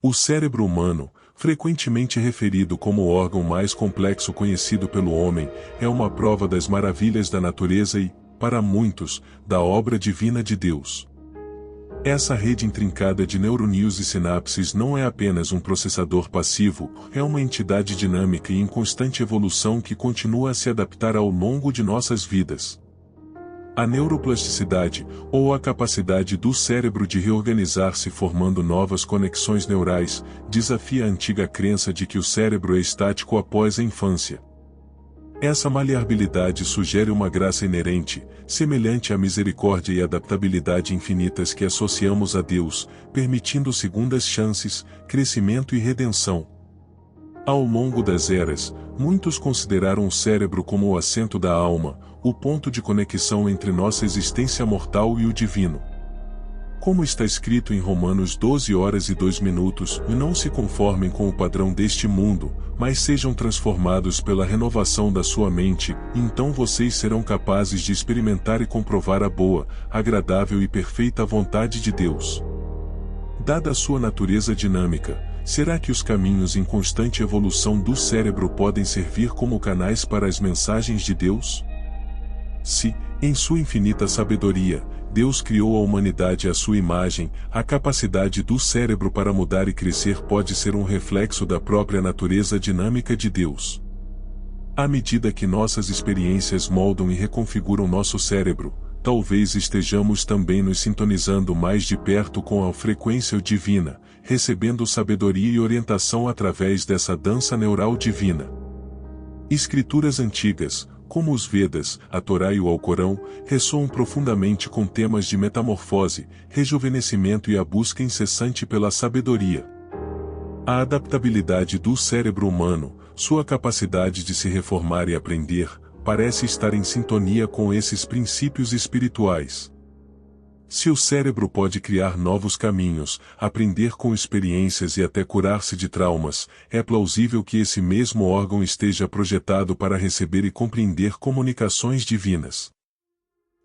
O cérebro humano, frequentemente referido como o órgão mais complexo conhecido pelo homem, é uma prova das maravilhas da natureza e, para muitos, da obra divina de Deus. Essa rede intrincada de neurônios e sinapses não é apenas um processador passivo, é uma entidade dinâmica e em constante evolução que continua a se adaptar ao longo de nossas vidas. A neuroplasticidade, ou a capacidade do cérebro de reorganizar-se formando novas conexões neurais, desafia a antiga crença de que o cérebro é estático após a infância. Essa maleabilidade sugere uma graça inerente, semelhante à misericórdia e adaptabilidade infinitas que associamos a Deus, permitindo segundas chances, crescimento e redenção. Ao longo das eras, muitos consideraram o cérebro como o assento da alma, o ponto de conexão entre nossa existência mortal e o divino. Como está escrito em Romanos 12:02, não se conformem com o padrão deste mundo, mas sejam transformados pela renovação da sua mente, então vocês serão capazes de experimentar e comprovar a boa, agradável e perfeita vontade de Deus. Dada a sua natureza dinâmica, será que os caminhos em constante evolução do cérebro podem servir como canais para as mensagens de Deus? Se, em sua infinita sabedoria, Deus criou a humanidade à sua imagem, a capacidade do cérebro para mudar e crescer pode ser um reflexo da própria natureza dinâmica de Deus. À medida que nossas experiências moldam e reconfiguram nosso cérebro, talvez estejamos também nos sintonizando mais de perto com a frequência divina, recebendo sabedoria e orientação através dessa dança neural divina. Escrituras antigas, como os Vedas, a Torá e o Alcorão, ressoam profundamente com temas de metamorfose, rejuvenescimento e a busca incessante pela sabedoria. A adaptabilidade do cérebro humano, sua capacidade de se reformar e aprender, parece estar em sintonia com esses princípios espirituais. Se o cérebro pode criar novos caminhos, aprender com experiências e até curar-se de traumas, é plausível que esse mesmo órgão esteja projetado para receber e compreender comunicações divinas.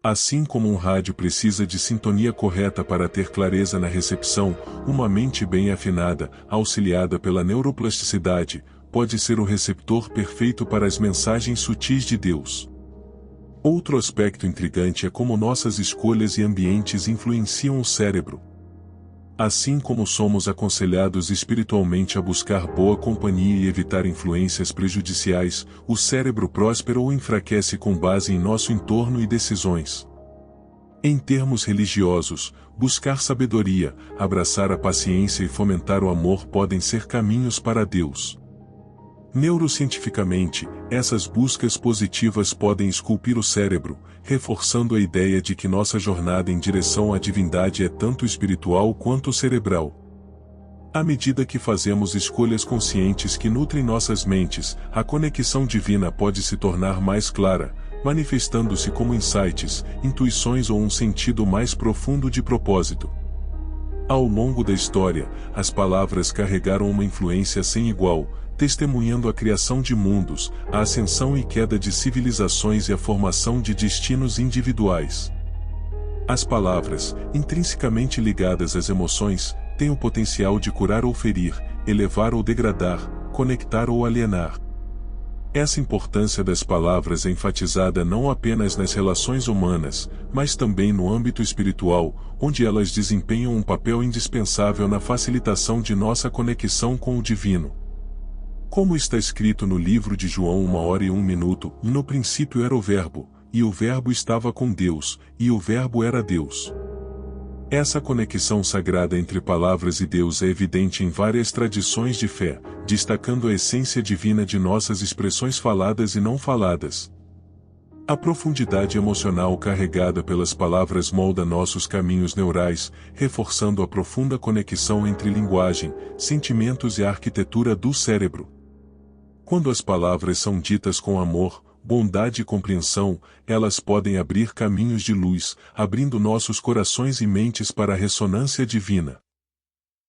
Assim como um rádio precisa de sintonia correta para ter clareza na recepção, uma mente bem afinada, auxiliada pela neuroplasticidade, pode ser o receptor perfeito para as mensagens sutis de Deus. Outro aspecto intrigante é como nossas escolhas e ambientes influenciam o cérebro. Assim como somos aconselhados espiritualmente a buscar boa companhia e evitar influências prejudiciais, o cérebro próspera ou enfraquece com base em nosso entorno e decisões. Em termos religiosos, buscar sabedoria, abraçar a paciência e fomentar o amor podem ser caminhos para Deus. Neurocientificamente, essas buscas positivas podem esculpir o cérebro, reforçando a ideia de que nossa jornada em direção à divindade é tanto espiritual quanto cerebral. À medida que fazemos escolhas conscientes que nutrem nossas mentes, a conexão divina pode se tornar mais clara, manifestando-se como insights, intuições ou um sentido mais profundo de propósito. Ao longo da história, as palavras carregaram uma influência sem igual, testemunhando a criação de mundos, a ascensão e queda de civilizações e a formação de destinos individuais. As palavras, intrinsecamente ligadas às emoções, têm o potencial de curar ou ferir, elevar ou degradar, conectar ou alienar. Essa importância das palavras é enfatizada não apenas nas relações humanas, mas também no âmbito espiritual, onde elas desempenham um papel indispensável na facilitação de nossa conexão com o divino. Como está escrito no livro de João 1h01, no princípio era o Verbo, e o Verbo estava com Deus, e o Verbo era Deus. Essa conexão sagrada entre palavras e Deus é evidente em várias tradições de fé, destacando a essência divina de nossas expressões faladas e não faladas. A profundidade emocional carregada pelas palavras molda nossos caminhos neurais, reforçando a profunda conexão entre linguagem, sentimentos e a arquitetura do cérebro. Quando as palavras são ditas com amor, bondade e compreensão, elas podem abrir caminhos de luz, abrindo nossos corações e mentes para a ressonância divina.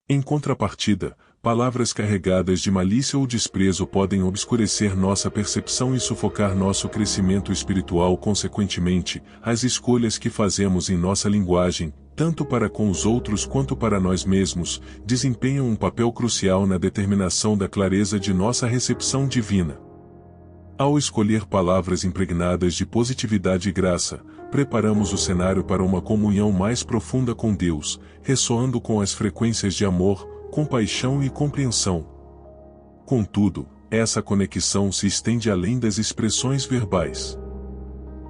Em contrapartida, palavras carregadas de malícia ou desprezo podem obscurecer nossa percepção e sufocar nosso crescimento espiritual. Consequentemente, as escolhas que fazemos em nossa linguagem, tanto para com os outros quanto para nós mesmos, desempenham um papel crucial na determinação da clareza de nossa recepção divina. Ao escolher palavras impregnadas de positividade e graça, preparamos o cenário para uma comunhão mais profunda com Deus, ressoando com as frequências de amor, compaixão e compreensão. Contudo, essa conexão se estende além das expressões verbais.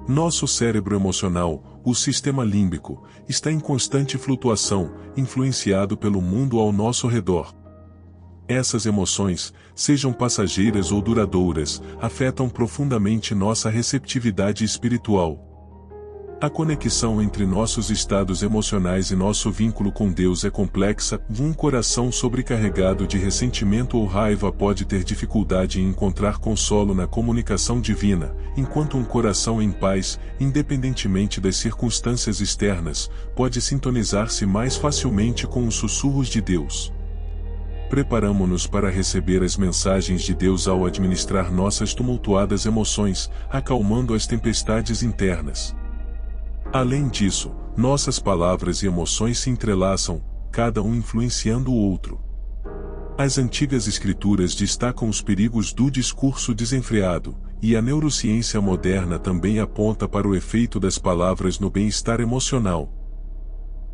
Nosso cérebro emocional, o sistema límbico, está em constante flutuação, influenciado pelo mundo ao nosso redor. Essas emoções, sejam passageiras ou duradouras, afetam profundamente nossa receptividade espiritual. A conexão entre nossos estados emocionais e nosso vínculo com Deus é complexa. Um coração sobrecarregado de ressentimento ou raiva pode ter dificuldade em encontrar consolo na comunicação divina, enquanto um coração em paz, independentemente das circunstâncias externas, pode sintonizar-se mais facilmente com os sussurros de Deus. Preparamo-nos para receber as mensagens de Deus ao administrar nossas tumultuadas emoções, acalmando as tempestades internas. Além disso, nossas palavras e emoções se entrelaçam, cada um influenciando o outro. As antigas escrituras destacam os perigos do discurso desenfreado, e a neurociência moderna também aponta para o efeito das palavras no bem-estar emocional.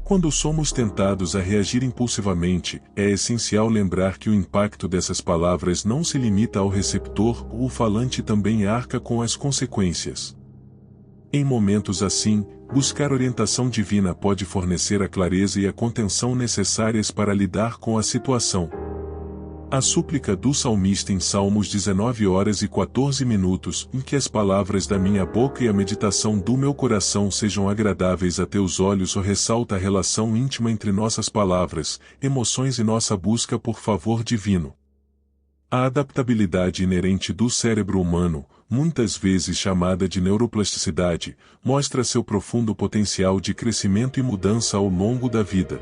Quando somos tentados a reagir impulsivamente, é essencial lembrar que o impacto dessas palavras não se limita ao receptor, o falante também arca com as consequências. Em momentos assim, buscar orientação divina pode fornecer a clareza e a contenção necessárias para lidar com a situação. A súplica do salmista em Salmos 19h14, em que as palavras da minha boca e a meditação do meu coração sejam agradáveis a teus olhos, ressalta a relação íntima entre nossas palavras, emoções e nossa busca por favor divino. A adaptabilidade inerente do cérebro humano, muitas vezes chamada de neuroplasticidade, mostra seu profundo potencial de crescimento e mudança ao longo da vida.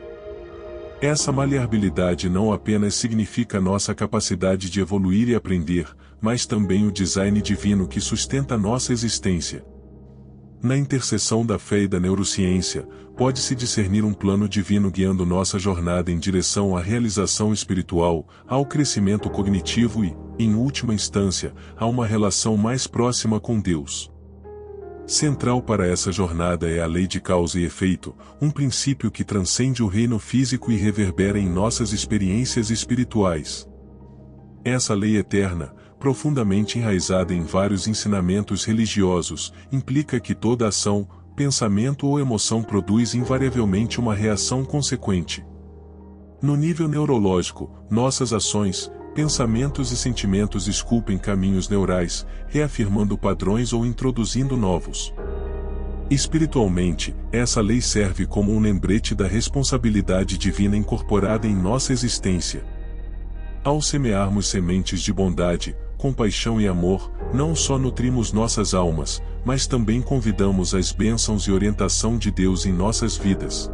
Essa maleabilidade não apenas significa nossa capacidade de evoluir e aprender, mas também o design divino que sustenta nossa existência. Na interseção da fé e da neurociência, pode-se discernir um plano divino guiando nossa jornada em direção à realização espiritual, ao crescimento cognitivo e, em última instância, a uma relação mais próxima com Deus. Central para essa jornada é a lei de causa e efeito, um princípio que transcende o reino físico e reverbera em nossas experiências espirituais. Essa lei eterna, profundamente enraizada em vários ensinamentos religiosos, implica que toda ação, pensamento ou emoção produz invariavelmente uma reação consequente. No nível neurológico, nossas ações, pensamentos e sentimentos esculpem caminhos neurais, reafirmando padrões ou introduzindo novos. Espiritualmente, essa lei serve como um lembrete da responsabilidade divina incorporada em nossa existência. Ao semearmos sementes de bondade, compaixão e amor, não só nutrimos nossas almas, mas também convidamos as bênçãos e orientação de Deus em nossas vidas.